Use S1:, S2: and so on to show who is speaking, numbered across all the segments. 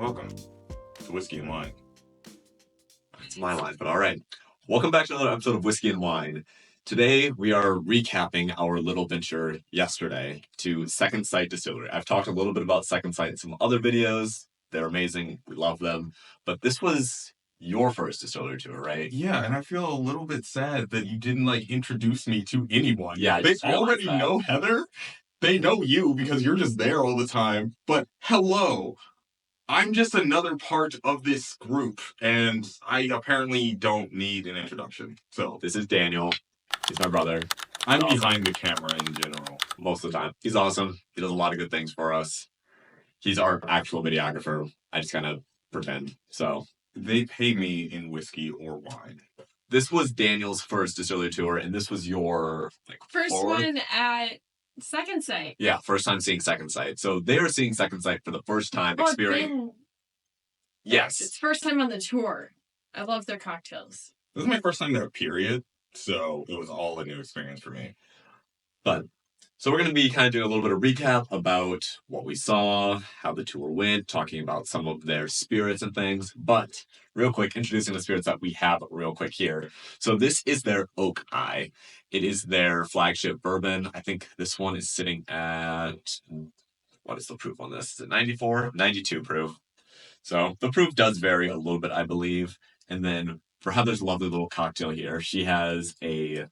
S1: Welcome to Whiskey and Wine.
S2: It's my line, but all right. Welcome back to another episode of Whiskey and Wine. Today, we are recapping our little venture yesterday to Second Sight Distillery. I've talked a little bit about Second Sight in some other videos. They're amazing. We love them. But this was your first distillery tour, right?
S1: Yeah, and I feel a little bit sad that you didn't, introduce me to anyone.
S2: Yeah, I
S1: they
S2: just realized
S1: already
S2: that.
S1: know Heather. They know you because you're just there all the time. But hello, I'm just another part of this group, and I apparently don't need an introduction. So
S2: This is Daniel. He's my brother.
S1: I'm
S2: Awesome.
S1: behind the camera in general.
S2: Most of the time. He's awesome. He does a lot of good things for us. He's our actual videographer. I just kind of pretend. So
S1: They pay me in whiskey or wine.
S2: this was Daniel's first distillery tour, and this was your
S3: First
S2: fourth?
S3: one at Second Sight.
S2: Yeah, first time seeing Second Sight. So they are seeing Second Sight for the first time. Experience. Yes.
S3: It's first time on the tour. I love their cocktails.
S1: This is my first time there, period. So it was all a new experience for me.
S2: So we're going to be kind of doing a little bit of recap about what we saw, how the tour went, talking about some of their spirits and things. But real quick, introducing the spirits that we have real quick here. So this is their Oak Eye. It is their flagship bourbon. I think this one is sitting at, what is the proof on this? Is it 94? 92 proof. So the proof does vary a little bit, I believe. And then for Heather's lovely little cocktail here, she has a...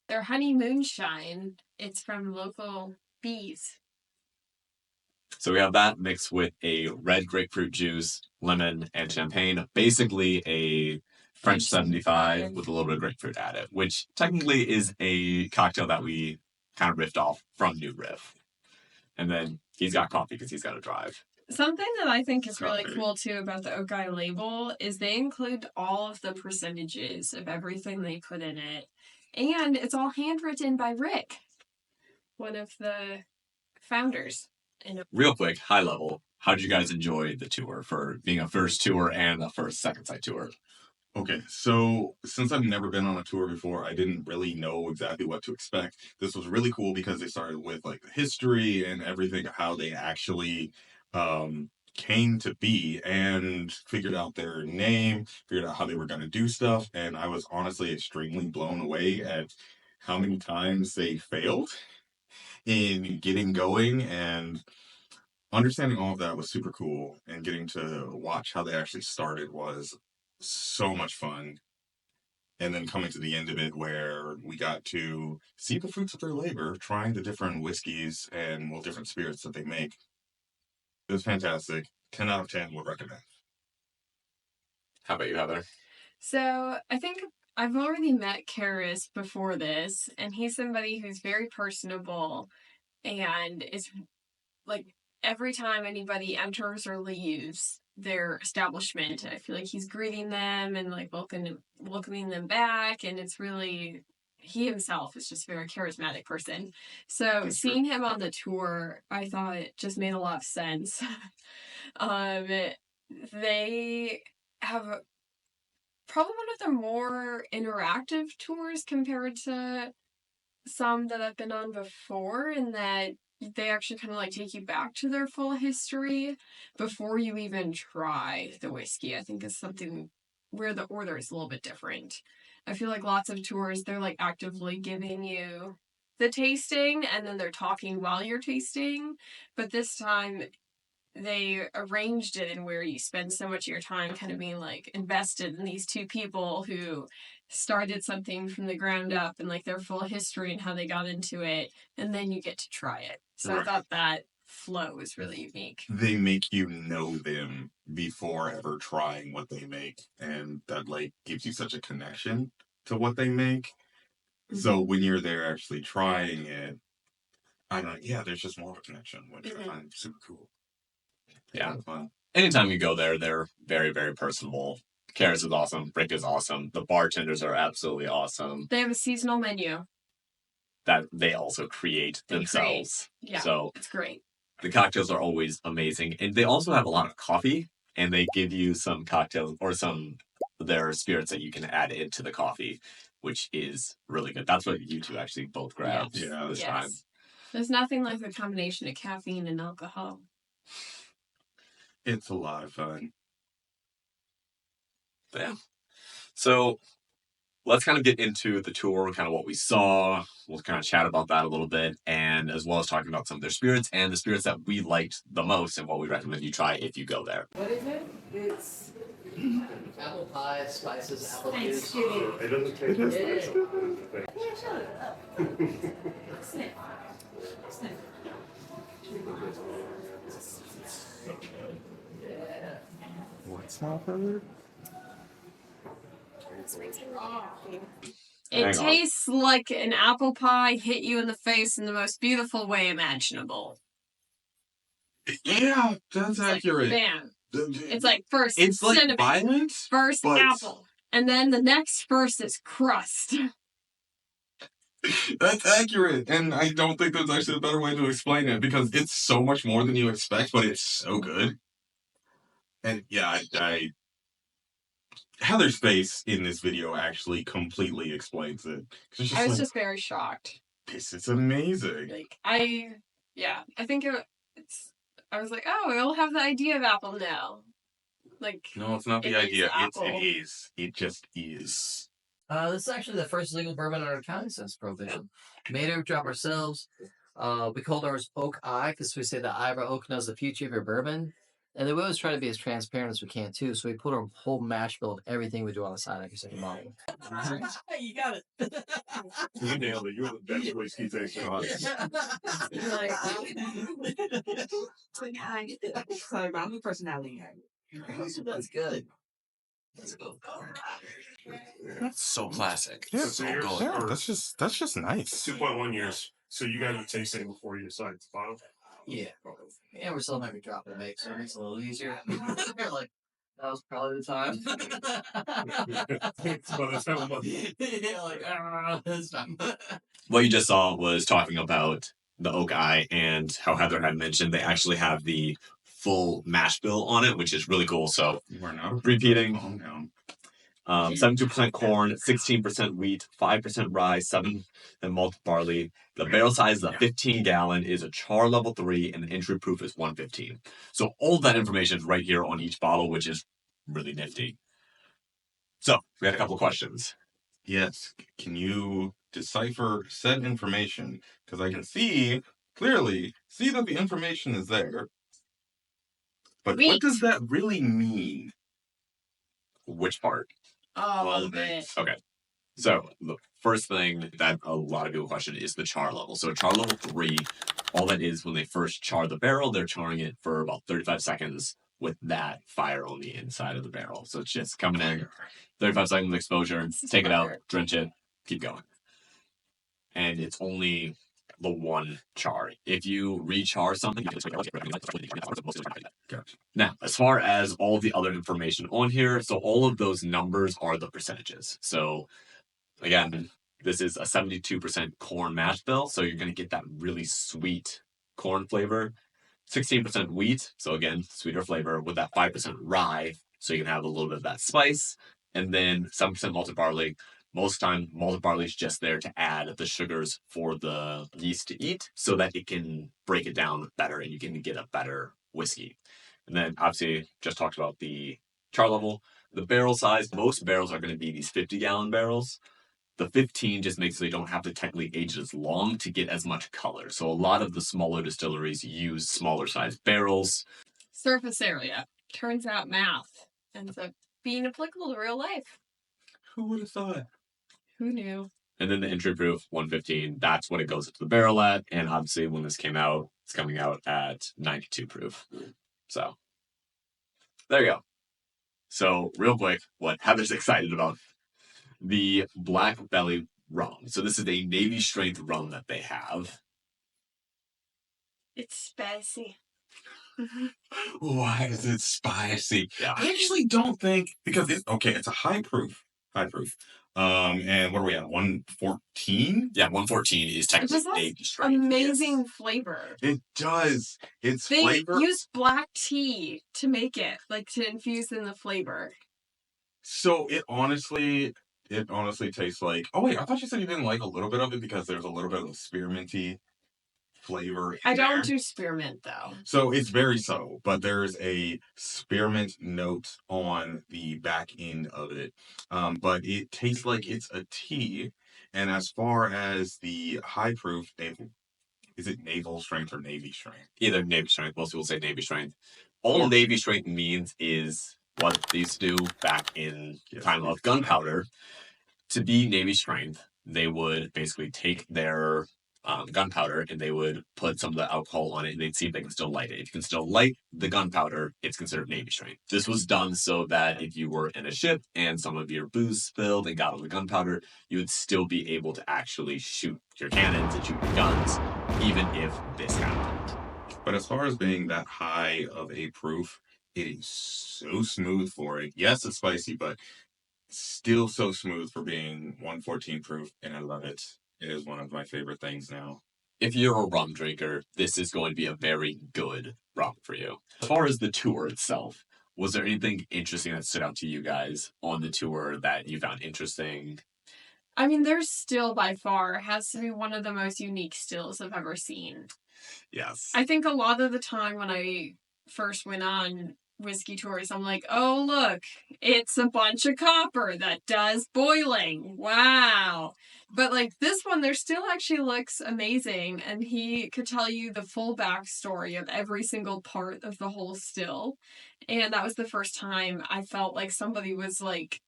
S3: Their honey moonshine. It's from local bees.
S2: So we have that mixed with a red grapefruit juice, lemon, and champagne. Basically a French 75 with a little bit of grapefruit added, which technically is a cocktail that we kind of riffed off from New Riff. And then he's got coffee because he's got to drive.
S3: Something that I think is really cool too about the Oak Eye label is they include all of the percentages of everything they put in it. And it's all handwritten by Rick, one of the founders.
S2: Real quick, high level, how did you guys enjoy the tour for being a first tour and a first Second Sight tour?
S1: Okay, so since I've never been on a tour before, I didn't really know exactly what to expect. This was really cool because they started with the history and everything, how they actually came to be and figured out their name, figured out how they were going to do stuff. And I was honestly extremely blown away at how many times they failed in getting going, and understanding all of that was super cool, and getting to watch how they actually started was so much fun. And then coming to the end of it where we got to see the fruits of their labor, trying the different whiskeys and different spirits that they make. It was fantastic. 10 out of 10 would recommend.
S2: How about you, Heather?
S3: So I think I've already met Karis before this, and he's somebody who's very personable, and it's like every time anybody enters or leaves their establishment, I feel like he's greeting them and welcoming them back, and it's really, he himself is just a very charismatic person. So seeing him on the tour, I thought it just made a lot of sense. They have probably one of the more interactive tours compared to some that I've been on before, in that they actually kind of take you back to their full history before you even try the whiskey. I think is something where the order is a little bit different. I feel like lots of tours, they're actively giving you the tasting and then they're talking while you're tasting. But this time they arranged it in where you spend so much of your time kind of being invested in these two people who started something from the ground up and their full history and how they got into it, and then you get to try it. So right. I thought that flow was really unique.
S1: They make you know them before ever trying what they make, and that gives you such a connection to what they make. Mm-hmm. So when you're there actually trying it, I'm there's just more of a connection, which I find super cool.
S2: Yeah. Anytime you go there, they're very, very personable. Karis is awesome. Rick is awesome. The bartenders are absolutely awesome.
S3: They have a seasonal menu
S2: that they also create themselves.
S3: Yeah,
S2: so
S3: it's great.
S2: The cocktails are always amazing. And they also have a lot of coffee, and they give you some cocktails or some of their spirits that you can add into the coffee, which is really good. That's what you two actually both grabbed this time.
S3: There's nothing like the combination of caffeine and alcohol.
S1: It's a lot of fun.
S2: Yeah. So let's kind of get into the tour, kind of what we saw. We'll kind of chat about that a little bit, and as well as talking about some of their spirits and the spirits that we liked the most and what we recommend you try if you go there.
S4: What is it? It's apple pie, spices, apple juice. It doesn't taste nice. Yeah, shut up. Sniff. Sniff. Yeah.
S1: What's happening?
S3: It tastes like an apple pie hit you in the face in the most beautiful way imaginable.
S1: Yeah, that's accurate.
S3: Bam. It's like first
S1: It's like
S3: cinnamon,
S1: violent,
S3: first
S1: but...
S3: apple, and then the next first is crust.
S1: That's accurate, and I don't think there's actually a better way to explain it because it's so much more than you expect, but it's so good. And yeah, I Heather's face in this video actually completely explains it. It's just
S3: I was
S1: like,
S3: just very shocked.
S1: this is amazing.
S3: Like I think it's. I was like, oh, we'll have the idea of apple now. Like
S1: No, it's not the
S3: it is
S1: idea.
S3: apple.
S1: It is. It just is.
S4: This is actually the first legal bourbon in our county since Prohibition. Made our job ourselves. We called ours Oak Eye because we say the eye of our oak knows the future of your bourbon. And then we always try to be as transparent as we can too. So we put our whole mash bill of everything we do on the side every single bottle. You got it.
S5: You nailed it. You were the best whiskey taster on it.
S4: Sorry, I'm the personality. That's good. Let's go.
S2: That's so classic.
S1: Yeah,
S5: So yours
S1: that's just nice.
S5: 2.1 years. So you guys would taste it before you decide to bottle?
S4: Yeah. And we're still maybe dropping the make, so it makes it a little easier. You're like, that was probably the time.
S5: By the time I'm
S4: Yeah, like, I don't know, this time.
S2: What you just saw was talking about the Oak Eye and how Heather had mentioned they actually have the full mash bill on it, which is really cool. So
S1: We're not
S2: repeating.
S1: Calm down.
S2: 72% corn, 16% wheat, 5% rye, 7% malt barley. The barrel size is a 15-gallon, is a char level 3, and the entry proof is 115. So all that information is right here on each bottle, which is really nifty. So we had a couple of questions.
S1: Yes. Can you decipher said information? Because I can clearly see that the information is there. But what does that really mean?
S2: Which part?
S3: All of it.
S2: Okay. So the first thing that a lot of people question is the char level. So char level 3, all that is when they first char the barrel, they're charring it for about 35 seconds with that fire on the inside of the barrel. So it's just coming in, 35 seconds of exposure, take it out, drench it, keep going. And it's only the one char. If you re-char something, you can
S1: Gotcha.
S2: Now, as far as all the other information on here, so all of those numbers are the percentages. So again, this is a 72% corn mash bill, so you're going to get that really sweet corn flavor. 16% wheat, so again, sweeter flavor with that 5% rye, so you can have a little bit of that spice. And then 7% malted barley. Most time, malted barley is just there to add the sugars for the yeast to eat so that it can break it down better and you can get a better whiskey. And then obviously just talked about the char level. The barrel size, most barrels are going to be these 50-gallon barrels. The 15 just makes so they don't have to technically age as long to get as much color. So a lot of the smaller distilleries use smaller size barrels.
S3: Surface area. Turns out math ends up being applicable to real life.
S1: Who would have thought?
S3: Who knew?
S2: And then the entry proof, 115, that's what it goes into the barrel at. And obviously when this came out, it's coming out at 92 proof. So there you go. So real quick, what Heather's excited about, the Black Belly rum. So this is a Navy strength rum that they have.
S3: It's spicy.
S1: Why is it spicy?
S2: Yeah.
S1: I actually don't think because it's a high proof. And what are we at? 114?
S2: Yeah, 114 is
S3: It just
S2: technically
S3: has
S2: Navy strength.
S3: amazing flavor.
S1: It does. Its
S3: They
S1: flavor.
S3: use black tea to make it, like to infuse in the flavor.
S1: So it honestly tastes like. Oh wait, I thought you said you didn't like a little bit of it because there's a little bit of spearminty flavor in
S3: I don't
S1: there.
S3: do spearmint though.
S1: So it's very subtle, but there's a spearmint note on the back end of it. But it tastes like it's a tea. And as far as the high proof, is it naval strength or navy strength?
S2: Either Navy strength. Most people say Navy strength. All
S1: Or-
S2: Navy strength means is what they used to do back in
S1: Yes,
S2: time of gunpowder. To be Navy strength, they would basically take their gunpowder and they would put some of the alcohol on it and they'd see if they can still light it. If you can still light the gunpowder, it's considered Navy strength. This was done so that if you were in a ship and some of your booze spilled and got on the gunpowder, you would still be able to actually shoot your cannons and shoot your guns, even if this happened.
S1: But as far as being that high of a proof, it is so smooth for it. Yes, it's spicy, but still so smooth for being 114 proof, and I love it. It is one of my favorite things now.
S2: If you're a rum drinker, this is going to be a very good rum for you. As far as the tour itself, was there anything interesting that stood out to you guys on the tour that you found interesting?
S3: I mean, their still by far has to be one of the most unique stills I've ever seen.
S2: Yes.
S3: I think a lot of the time when I first went on whiskey tours, I'm like, oh, look, it's a bunch of copper that does boiling. Wow. But like this one, there still actually looks amazing. And he could tell you the full backstory of every single part of the whole still. And that was the first time I felt like somebody was like,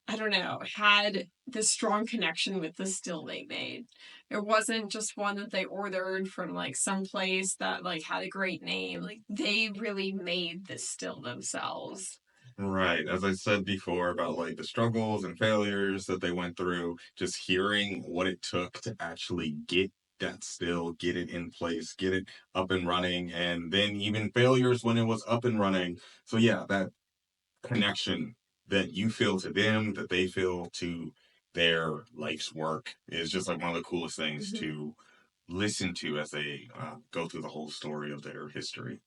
S3: I don't know, had this strong connection with the still they made. It wasn't just one that they ordered from like some place that like had a great name. Like they really made this still themselves.
S1: Right. As I said before about like the struggles and failures that they went through, just hearing what it took to actually get that still, get it in place, get it up and running, and then even failures when it was up and running. So yeah, that connection that you feel to them, that they feel to their life's work is just like one of the coolest things to listen to as they go through the whole story of their history.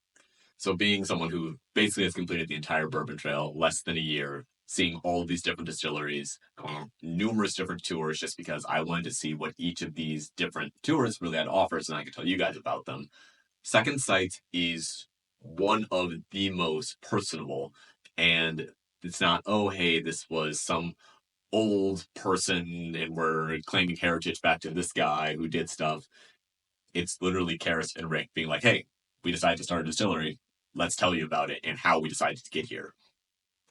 S2: So being someone who basically has completed the entire Bourbon Trail less than a year, seeing all of these different distilleries, going on numerous different tours just because I wanted to see what each of these different tours really had to offer so I could tell you guys about them. Second Sight is one of the most personable, and it's not, oh, hey, this was some old person and we're claiming heritage back to this guy who did stuff. It's literally Karis and Rick being like, hey, we decided to start a distillery. Let's tell you about it and how we decided to get here,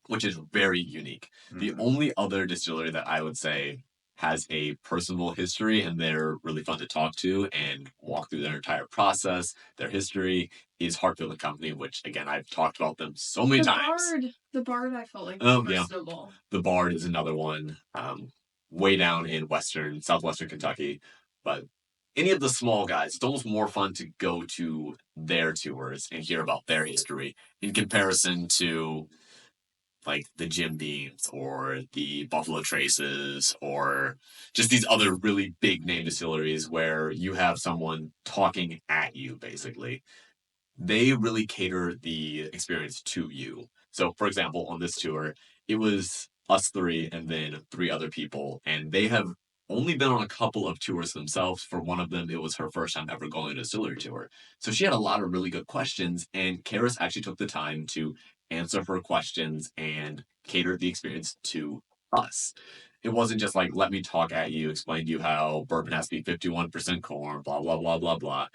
S2: which is very unique. The only other distillery that I would say has a personal history and they're really fun to talk to and walk through their entire process, their history, is Hartfield and Company, which again I've talked about them so many times.
S3: The Bard, I felt like
S2: Oh,
S3: was
S2: yeah.
S3: personable.
S2: The Bard is another one, way down in southwestern Kentucky. But any of the small guys, it's almost more fun to go to their tours and hear about their history in comparison to like the Jim Beams or the Buffalo Traces or just these other really big name distilleries where you have someone talking at you, basically. They really cater the experience to you. So, for example, on this tour, it was us three and then three other people, and they have only been on a couple of tours themselves. For one of them, it was her first time ever going on a distillery tour. So she had a lot of really good questions, and Karis actually took the time to answer her questions and cater the experience to us. It wasn't just like, let me talk at you, explain to you how bourbon has to be 51% corn, blah, blah, blah, blah, blah.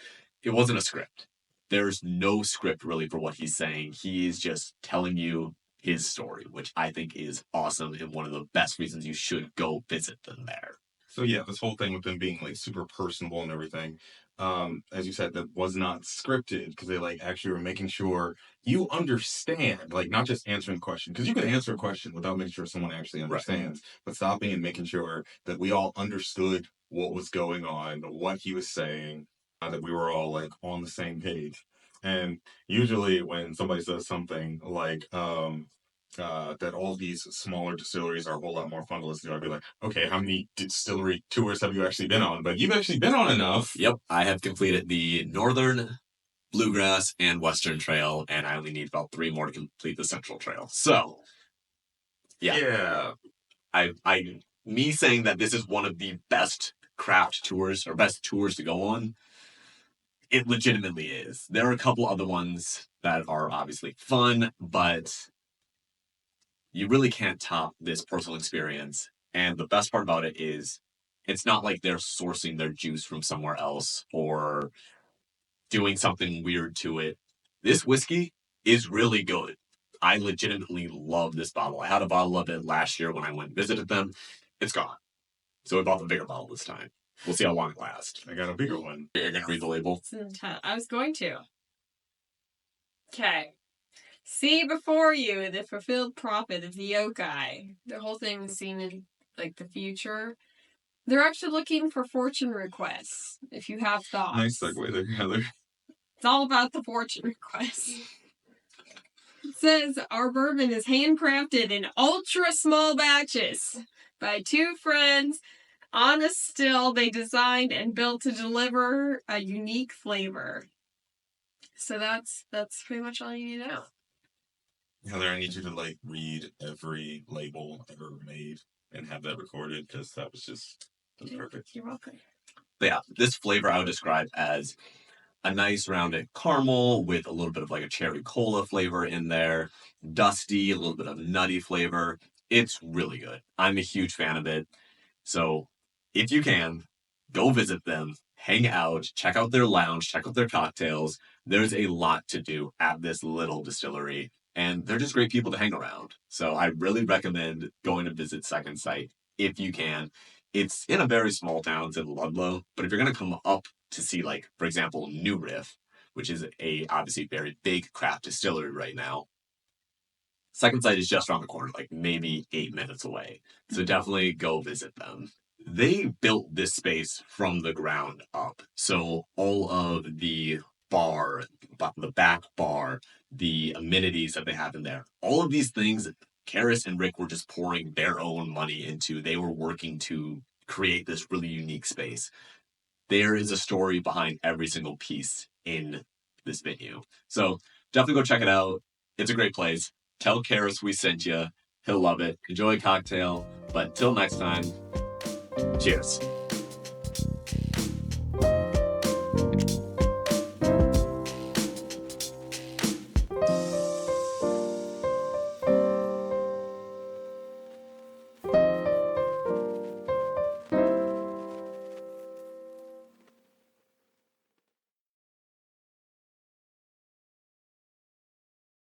S2: It wasn't a script. There's no script really for what he's saying. He is just telling you his story, which I think is awesome and one of the best reasons you should go visit them there.
S1: So yeah, this whole thing with them being like super personable and everything, as you said, that was not scripted because they like actually were making sure you understand, like not just answering the question, because you could answer a question without making sure someone actually understands, but stopping and making sure that we all understood what was going on, what he was saying, that we were all like on the same page. And usually when somebody says something like, that all these smaller distilleries are a whole lot more fun to listen to. I'd be like, okay, how many distillery tours have you actually been on? But you've actually been on enough.
S2: Yep, I have completed the Northern, Bluegrass, and Western Trail, and I only need about 3 more to complete the Central Trail. So, yeah. Me saying that this is one of the best craft tours or best tours to go on, It legitimately is. There are a couple other ones that are obviously fun, but you really can't top this personal experience. And the best part about it is it's not like they're sourcing their juice from somewhere else or doing something weird to it. This whiskey is really good. I legitimately love this bottle. I had a bottle of it last year when I went and visited them. It's gone. So we bought the bigger bottle this time. We'll see how long it lasts.
S1: I got a bigger one.
S2: You're going to read the label?
S3: I was going to. Okay. See before you the fulfilled prophet of the yokai. The whole thing was seen in like the future. They're actually looking for fortune requests. If you have thoughts.
S1: Nice segue there, Heather.
S3: It's all about the fortune requests. It says our bourbon is handcrafted in ultra small batches by two friends on a still they designed and built to deliver a unique flavor. So that's pretty much all you need to know.
S1: Heather, I need you to like read every label ever made and have that recorded because that was just perfect.
S3: You're welcome.
S2: But yeah, this flavor I would describe as a nice rounded caramel with a little bit of like a cherry cola flavor in there, dusty, a little bit of nutty flavor. It's really good. I'm a huge fan of it. So if you can, go visit them, hang out, check out their lounge, check out their cocktails. There's a lot to do at this little distillery, and they're just great people to hang around. So I really recommend going to visit Second Sight if you can. It's in a very small town, it's in Ludlow, but if you're going to come up to see, like, for example, New Riff, which is a obviously very big craft distillery right now, Second Sight is just around the corner, like maybe 8 minutes away. So definitely go visit them. They built this space from the ground up. So all of the bar, the back bar, the amenities that they have in there, all of these things, Karis and Rick were just pouring their own money into. They were working to create this really unique space. There is a story behind every single piece in this venue. So definitely go check it out. It's a great place. Tell Karis we sent you. He'll love it. Enjoy a cocktail. But till next time, cheers.